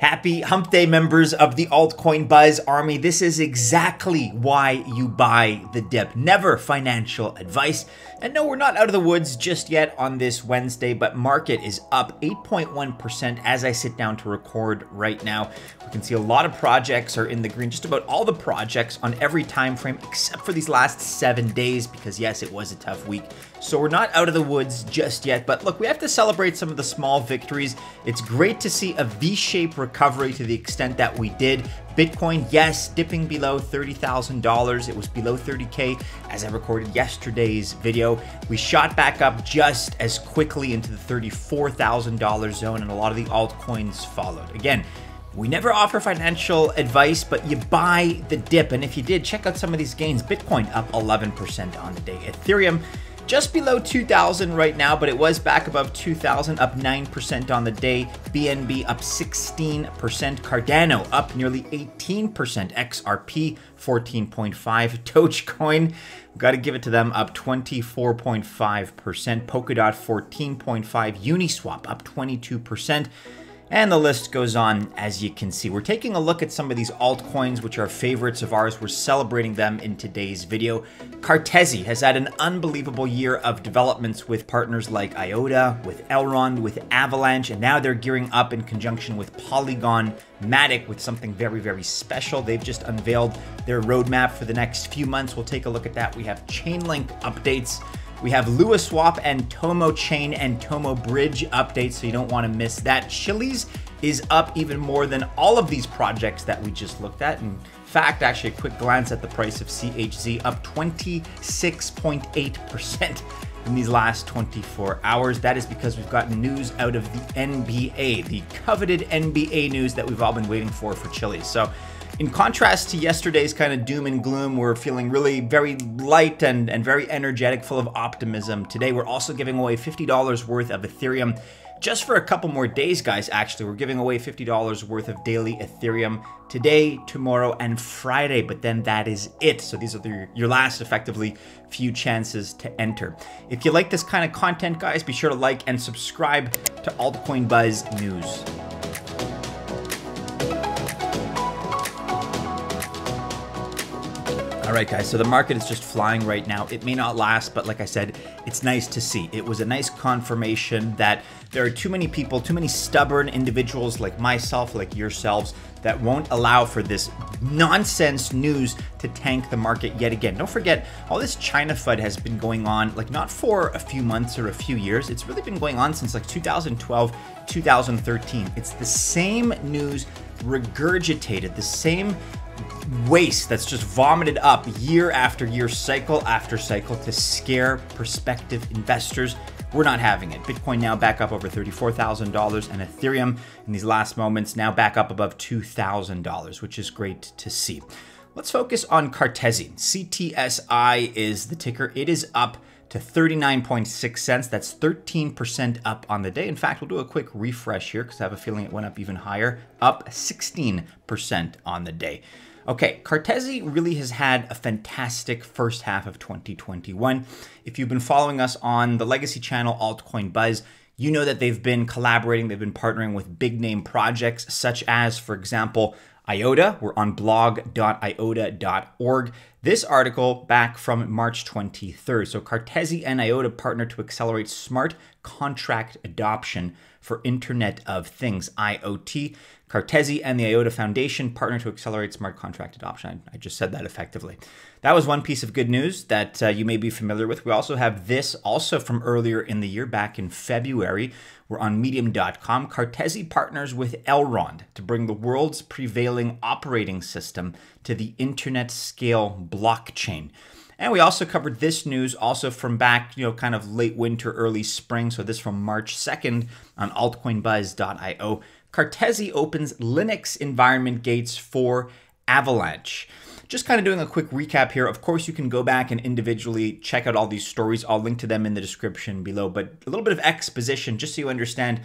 Happy hump day, members of the Altcoin Buzz army. This is exactly why you buy the dip. Never financial advice. And no, we're not out of the woods just yet on this Wednesday, but market is up 8.1% as I sit down to record right now. We can see a lot of projects are in the green, just about all the projects on every time frame except for these last 7 days, because yes, it was a tough week. So we're not out of the woods just yet, but look, we have to celebrate some of the small victories. It's great to see a V-shaped recovery to the extent that we did. Bitcoin, yes, dipping below $30,000. It was below 30K as I recorded yesterday's video. We shot back up just as quickly into the $34,000 zone, and a lot of the altcoins followed. Again, we never offer financial advice, but you buy the dip. And if you did, check out some of these gains. Bitcoin up 11% on the day. Ethereum just below 2,000 right now, but it was back above 2,000, up 9% on the day. BNB up 16%. Cardano up nearly 18%. XRP 14.5%. Dogecoin, got to give it to them, up 24.5%. Polkadot 14.5%. Uniswap up 22%. And the list goes on, as you can see. We're taking a look at some of these altcoins, which are favorites of ours. We're celebrating them in today's video. Cartesi has had an unbelievable year of developments with partners like IOTA, with Elrond, with Avalanche, and now they're gearing up in conjunction with Polygon MATIC with something very, very special. They've just unveiled their roadmap for the next few months. We'll take a look at that. We have Chainlink updates. We have LuaSwap and TomoChain and Tomo Bridge updates, so you don't want to miss that. Chiliz is up even more than all of these projects that we just looked at. In fact, actually, a quick glance at the price of CHZ, up 26.8% in these last 24 hours. That is because we've gotten news out of the NBA, the coveted NBA news that we've all been waiting for Chiliz. So in contrast to yesterday's kind of doom and gloom, we're feeling really very light and very energetic, full of optimism. Today, we're also giving away $50 worth of Ethereum just for a couple more days, guys. Actually, we're giving away $50 worth of daily Ethereum today, tomorrow, and Friday, but then that is it. So these are your last, effectively, few chances to enter. If you like this kind of content, guys, be sure to like and subscribe to Altcoin Buzz News. All right, guys, so the market is just flying right now. It may not last, but like I said, it's nice to see. It was a nice confirmation that there are too many people, too many stubborn individuals like myself, like yourselves, that won't allow for this nonsense news to tank the market yet again. Don't forget, all this China FUD has been going on, like not for a few months or a few years. It's really been going on since like 2012, 2013. It's the same news regurgitated, the same waste that's just vomited up year after year, cycle after cycle to scare prospective investors. We're not having it. Bitcoin now back up over $34,000, and Ethereum in these last moments now back up above $2,000, which is great to see. Let's focus on Cartesi. CTSI is the ticker. It is up to 39.6 cents. That's 13% up on the day. In fact, we'll do a quick refresh here because I have a feeling it went up even higher, up 16% on the day. Okay, Cartesi really has had a fantastic first half of 2021. If you've been following us on the legacy channel Altcoin Buzz, you know that they've been collaborating, they've been partnering with big name projects such as, for example, IOTA. We're on blog.iota.org. This article back from March 23rd. So Cartesi and IOTA partner to accelerate smart contract adoption for Internet of Things, IoT. Cartesi and the IOTA Foundation partner to accelerate smart contract adoption. I just said that effectively. That was one piece of good news that you may be familiar with. We also have this also from earlier in the year, back in February. We're on medium.com. Cartesi partners with Elrond to bring the world's prevailing operating system to the internet scale blockchain. And we also covered this news also from back, kind of late winter, early spring. So this from March 2nd on altcoinbuzz.io. Cartesi opens Linux environment gates for Avalanche. Just kind of doing a quick recap here. Of course, you can go back and individually check out all these stories. I'll link to them in the description below, but a little bit of exposition just so you understand.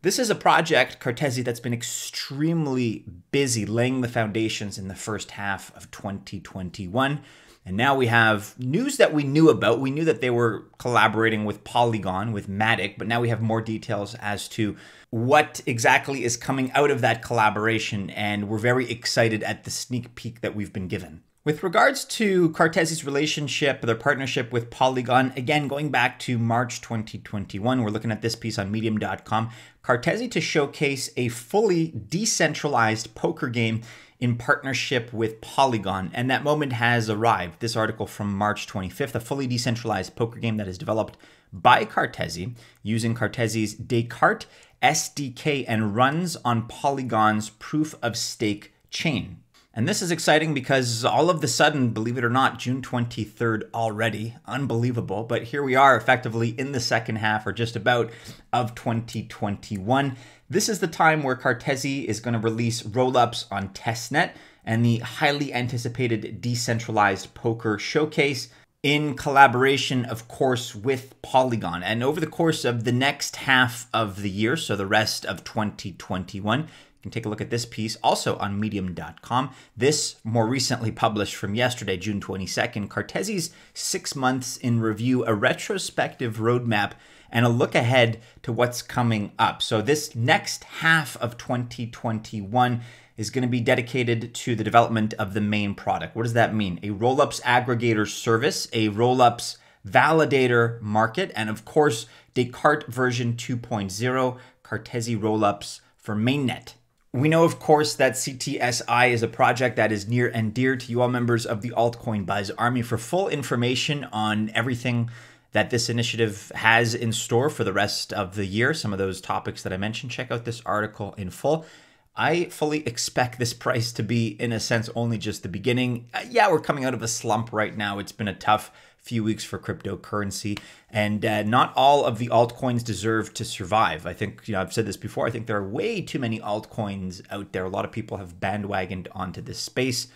This is a project, Cartesi, that's been extremely busy laying the foundations in the first half of 2021. And now we have news that we knew about. We knew that they were collaborating with Polygon, with MATIC, but now we have more details as to what exactly is coming out of that collaboration. And we're very excited at the sneak peek that we've been given. With regards to Cartesi's relationship, their partnership with Polygon, again, going back to March 2021, we're looking at this piece on medium.com, Cartesi to showcase a fully decentralized poker game in partnership with Polygon, and that moment has arrived. This article from March 25th, a fully decentralized poker game that is developed by Cartesi using Cartesi's Descartes SDK and runs on Polygon's proof of stake chain. And this is exciting because all of the sudden, believe it or not, June 23rd already, unbelievable. But here we are effectively in the second half or just about of 2021. This is the time where Cartesi is going to release rollups on testnet and the highly anticipated decentralized poker showcase in collaboration, of course, with Polygon. And over the course of the next half of the year, so the rest of 2021, you can take a look at this piece also on medium.com. This more recently published from yesterday, June 22nd, Cartesi's 6 months in review, a retrospective roadmap and a look ahead to what's coming up. So this next half of 2021 is going to be dedicated to the development of the main product. What does that mean? A rollups aggregator service, a rollups validator market, and of course, Descartes version 2.0, Cartesi rollups for mainnet. We know, of course, that CTSI is a project that is near and dear to you all members of the Altcoin Buzz Army. For full information on everything that this initiative has in store for the rest of the year, some of those topics that I mentioned, check out this article in full. I fully expect this price to be, in a sense, only just the beginning. Yeah, we're coming out of a slump right now. It's been a tough few weeks for cryptocurrency, and not all of the altcoins deserve to survive. I think, I've said this before, I think there are way too many altcoins out there. A lot of people have bandwagoned onto this space.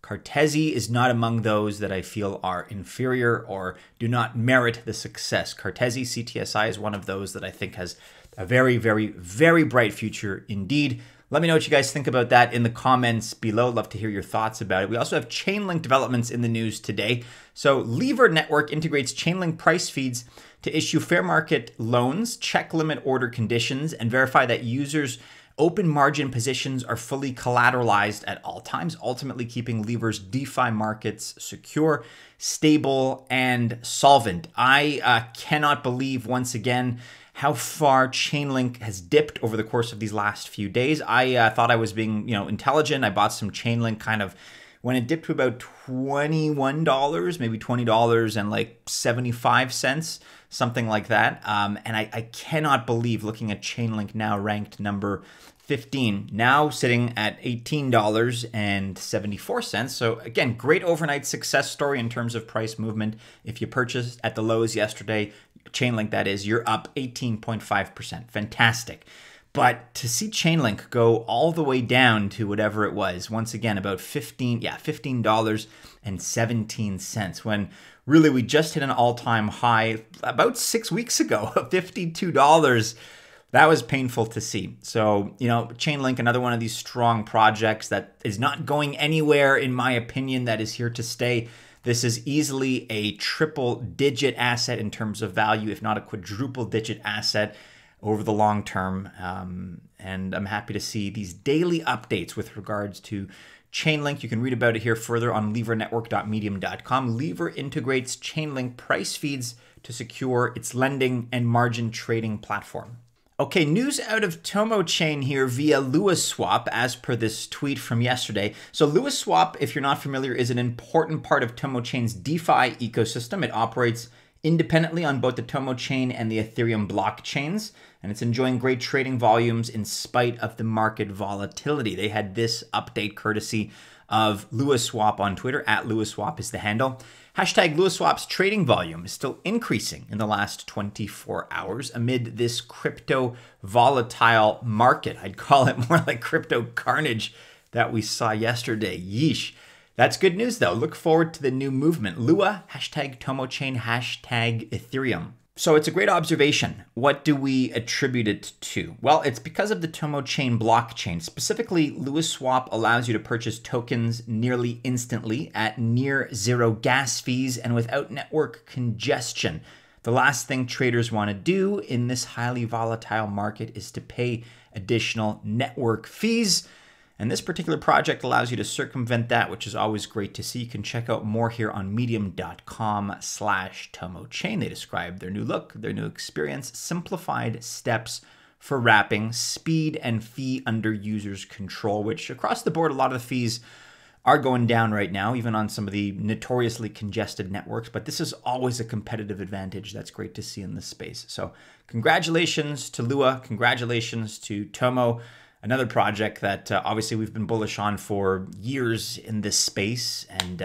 Cartesi is not among those that I feel are inferior or do not merit the success. Cartesi CTSI is one of those that I think has a very, very, very bright future indeed. Let me know what you guys think about that in the comments below. Love to hear your thoughts about it. We also have Chainlink developments in the news today. So Lever Network integrates Chainlink price feeds to issue fair market loans, check limit order conditions, and verify that users' open margin positions are fully collateralized at all times, ultimately keeping Lever's DeFi markets secure, stable, and solvent. I cannot believe, once again, how far Chainlink has dipped over the course of these last few days. I thought I was being, intelligent. I bought some Chainlink kind of when it dipped to about $21, maybe $20 and like 75 cents, something like that. And I cannot believe, looking at Chainlink now ranked number 15, now sitting at $18.74. So again, great overnight success story in terms of price movement. If you purchased at the lows yesterday, Chainlink that is, you're up 18.5%. Fantastic. But to see Chainlink go all the way down to whatever it was, once again, about $15.17, when really we just hit an all-time high about 6 weeks ago of $52. That was painful to see. So, Chainlink, another one of these strong projects that is not going anywhere, in my opinion, that is here to stay. This is easily a triple-digit asset in terms of value, if not a quadruple-digit asset over the long term. And I'm happy to see these daily updates with regards to Chainlink. You can read about it here further on levernetwork.medium.com. Lever integrates Chainlink price feeds to secure its lending and margin trading platform. Okay, news out of TomoChain here via LuaSwap, as per this tweet from yesterday. So LuaSwap, if you're not familiar, is an important part of TomoChain's DeFi ecosystem. It operates independently on both the TomoChain and the Ethereum blockchains, and it's enjoying great trading volumes in spite of the market volatility. They had this update courtesy of LuaSwap on Twitter. At LuaSwap is the handle. Hashtag LuaSwap's trading volume is still increasing in the last 24 hours amid this crypto volatile market. I'd call it more like crypto carnage that we saw yesterday. Yeesh. That's good news, though. Look forward to the new movement. Lua, hashtag TomoChain, hashtag Ethereum. So it's a great observation. What do we attribute it to? Well, it's because of the TomoChain blockchain. Specifically, LuaSwap allows you to purchase tokens nearly instantly at near zero gas fees and without network congestion. The last thing traders want to do in this highly volatile market is to pay additional network fees. And this particular project allows you to circumvent that, which is always great to see. You can check out more here on medium.com/TomoChain. They describe their new look, their new experience, simplified steps for wrapping, speed and fee under users' control, which across the board, a lot of the fees are going down right now, even on some of the notoriously congested networks. But this is always a competitive advantage. That's great to see in this space. So congratulations to Lua. Congratulations to Tomo. Another project that obviously we've been bullish on for years in this space, and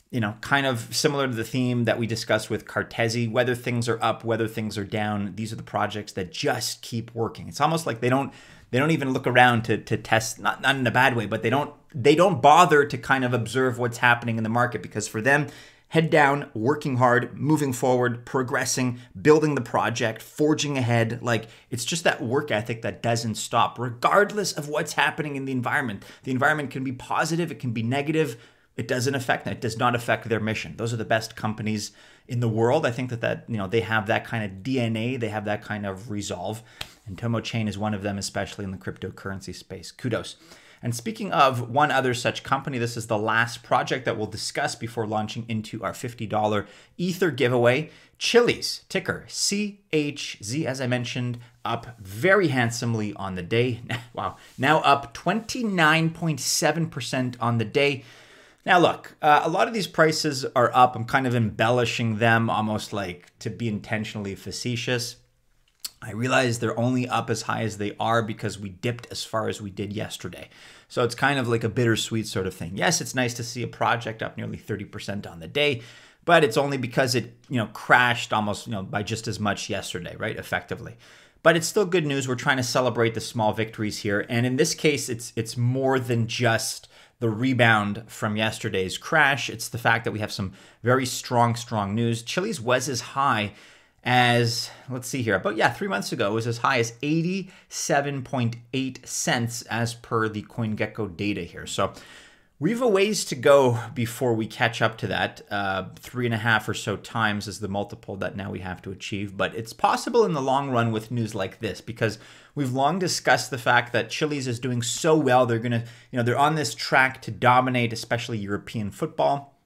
you know, kind of similar to the theme that we discussed with Cartesi, whether things are up, whether things are down, these are the projects that just keep working. It's almost like they don't even look around to test, not in a bad way, but they don't bother to kind of observe what's happening in the market, because for them, head down, working hard, moving forward, progressing, building the project, forging ahead. Like, it's just that work ethic that doesn't stop, regardless of what's happening in the environment. The environment can be positive, it can be negative. It doesn't affect them. It does not affect their mission. Those are the best companies in the world. I think that you know, they have that kind of DNA, they have that kind of resolve. And TomoChain is one of them, especially in the cryptocurrency space. Kudos. And speaking of one other such company, this is the last project that we'll discuss before launching into our $50 Ether giveaway. Chiliz, ticker CHZ, as I mentioned, up very handsomely on the day. Wow, now up 29.7% on the day. Now look, a lot of these prices are up. I'm kind of embellishing them almost like to be intentionally facetious. I realize they're only up as high as they are because we dipped as far as we did yesterday. So it's kind of like a bittersweet sort of thing. Yes, it's nice to see a project up nearly 30% on the day, but it's only because it, you know, crashed almost, you know, by just as much yesterday, right? Effectively. But it's still good news. We're trying to celebrate the small victories here. And in this case, it's more than just the rebound from yesterday's crash. It's the fact that we have some very strong news. Chiliz was as high as, let's see here, about, 3 months ago, it was as high as 87.8 cents as per the CoinGecko data here. So we have a ways to go before we catch up to that. 3.5 or so times is the multiple that now we have to achieve. But it's possible in the long run with news like this, because we've long discussed the fact that Chiliz is doing so well. They're going to, you know, they're on this track to dominate, especially European football.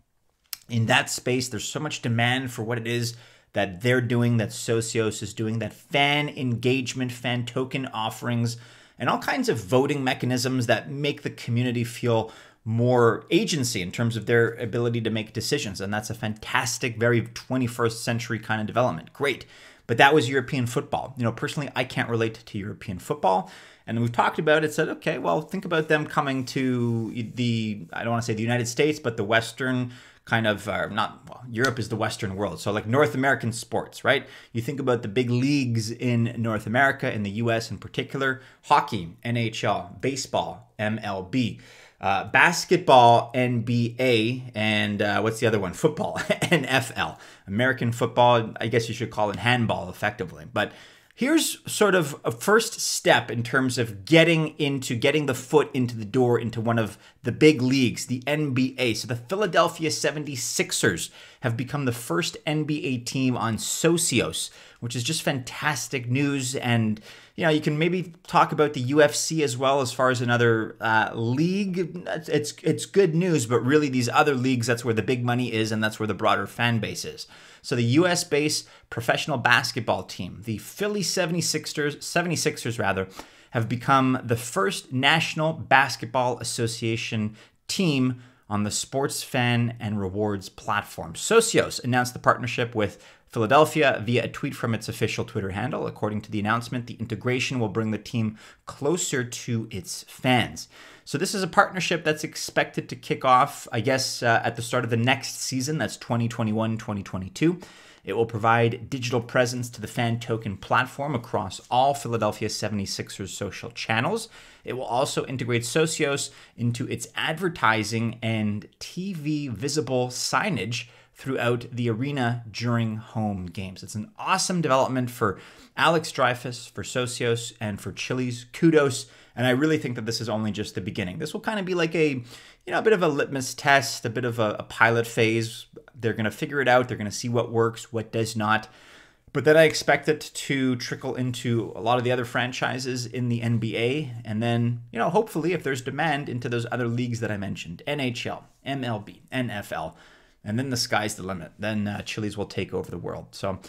In that space, there's so much demand for what it is that they're doing, that Socios is doing, that fan engagement, fan token offerings, and all kinds of voting mechanisms that make the community feel more agency in terms of their ability to make decisions. And that's a fantastic, very 21st century kind of development. Great. But that was European football. You know, personally, I can't relate to European football. And we've talked about it, said, okay, well, think about them coming to the, I don't want to say the United States, but the Western kind of, Europe is the Western world. So like North American sports, right? You think about the big leagues in North America, in the US in particular, hockey, NHL, baseball, MLB, basketball, NBA, and what's the other one? Football, NFL. American football, I guess you should call it handball effectively. But here's sort of a first step in terms of getting the foot into the door into one of the big leagues, the NBA. So the Philadelphia 76ers have become the first NBA team on Socios, which is just fantastic news. And, you know, you can maybe talk about the UFC as well as far as another league. It's good news, but really these other leagues, that's where the big money is, and that's where the broader fan base is. So the US-based professional basketball team, the Philly 76ers, have become the first National Basketball Association team on the Sports Fan and Rewards platform. Socios announced the partnership with Philadelphia via a tweet from its official Twitter handle. According to the announcement, the integration will bring the team closer to its fans. So this is a partnership that's expected to kick off, I guess, at the start of the next season. That's 2021-2022. It will provide digital presence to the fan token platform across all Philadelphia 76ers social channels. It will also integrate Socios into its advertising and TV visible signage throughout the arena during home games. It's an awesome development for Alex Dreyfus, for Socios, and for Chiliz. Kudos. And I really think that this is only just the beginning. This will kind of be like a bit of a litmus test, a bit of a pilot phase. They're going to figure it out. They're going to see what works, what does not. But then I expect it to trickle into a lot of the other franchises in the NBA. And then, hopefully if there's demand, into those other leagues that I mentioned, NHL, MLB, NFL. And then the sky's the limit. Then Chiliz will take over the world. So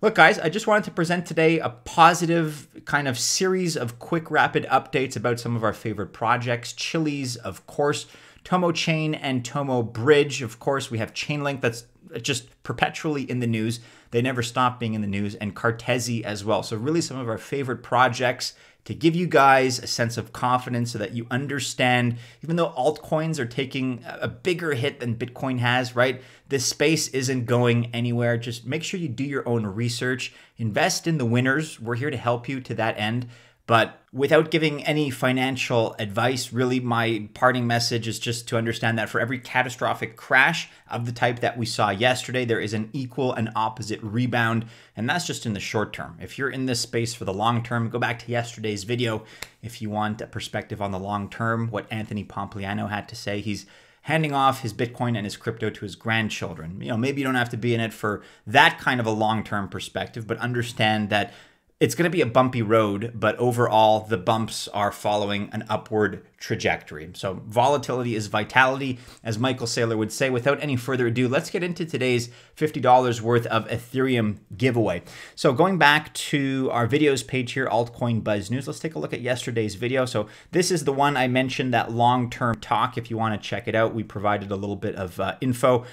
look, guys, I just wanted to present today a positive kind of series of quick, rapid updates about some of our favorite projects. Chiliz, of course, TomoChain and Tomo Bridge. Of course, we have Chainlink that's just perpetually in the news. They never stop being in the news, and Cartesi as well. So really some of our favorite projects to give you guys a sense of confidence so that you understand, even though altcoins are taking a bigger hit than Bitcoin has, right? This space isn't going anywhere. Just make sure you do your own research, invest in the winners. We're here to help you to that end. But without giving any financial advice, really my parting message is just to understand that for every catastrophic crash of the type that we saw yesterday, there is an equal and opposite rebound. And that's just in the short term. If you're in this space for the long term, go back to yesterday's video if you want a perspective on the long term, what Anthony Pompliano had to say. He's handing off his Bitcoin and his crypto to his grandchildren. Maybe you don't have to be in it for that kind of a long-term perspective, but understand that it's going to be a bumpy road, but overall, the bumps are following an upward trajectory. So volatility is vitality, as Michael Saylor would say. Without any further ado, let's get into today's $50 worth of Ethereum giveaway. So going back to our videos page here, Altcoin Buzz News, let's take a look at yesterday's video. So this is the one I mentioned, that long-term talk. If you want to check it out, we provided a little bit of info.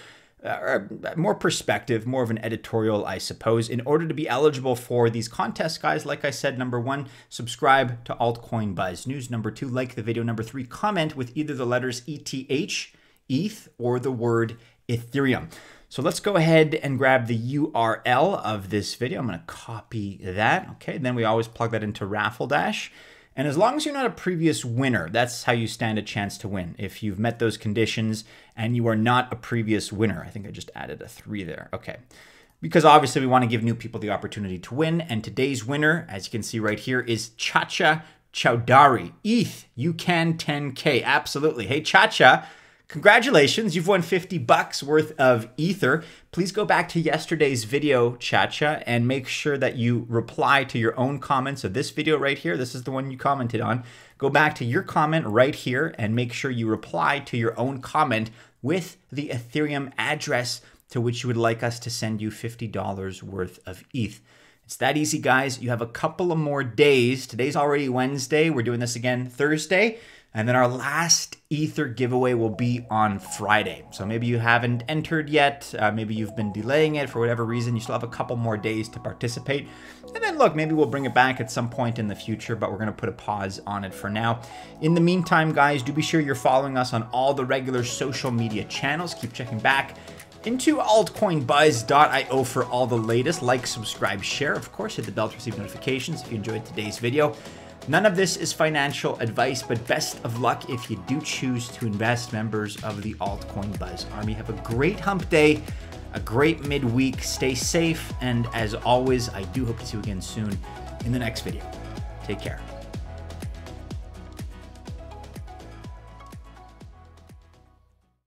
More perspective, more of an editorial, I suppose. In order to be eligible for these contests, guys, like I said, number 1, subscribe to Altcoin Buzz News. Number 2, like the video. Number 3, comment with either the letters ETH, or the word Ethereum. So let's go ahead and grab the URL of this video. I'm going to copy that. Okay, then we always plug that into Raffle Dash. And as long as you're not a previous winner, that's how you stand a chance to win. If you've met those conditions and you are not a previous winner. I think I just added a 3 there. Okay. Because obviously we want to give new people the opportunity to win. And today's winner, as you can see right here, is Chacha Chowdhury. ETH, you can 10K. Absolutely. Hey, Chacha, congratulations. You've won $50 worth of Ether. Please go back to yesterday's video, Chacha, and make sure that you reply to your own comments of this video right here. This is the one you commented on. Go back to your comment right here and make sure you reply to your own comment with the Ethereum address to which you would like us to send you $50 worth of ETH. It's that easy, guys. You have a couple of more days. Today's already Wednesday. We're doing this again Thursday. And then our last Ether giveaway will be on Friday. So maybe you haven't entered yet. Maybe you've been delaying it for whatever reason. You still have a couple more days to participate. And then look, maybe we'll bring it back at some point in the future, but we're going to put a pause on it for now. In the meantime, guys, do be sure you're following us on all the regular social media channels. Keep checking back into altcoinbuzz.io for all the latest. Like, subscribe, share. Of course, hit the bell to receive notifications if you enjoyed today's video. None of this is financial advice, but best of luck if you do choose to invest, members of the Altcoin Buzz Army. Have a great hump day, a great midweek. Stay safe, and as always, I do hope to see you again soon in the next video. Take care.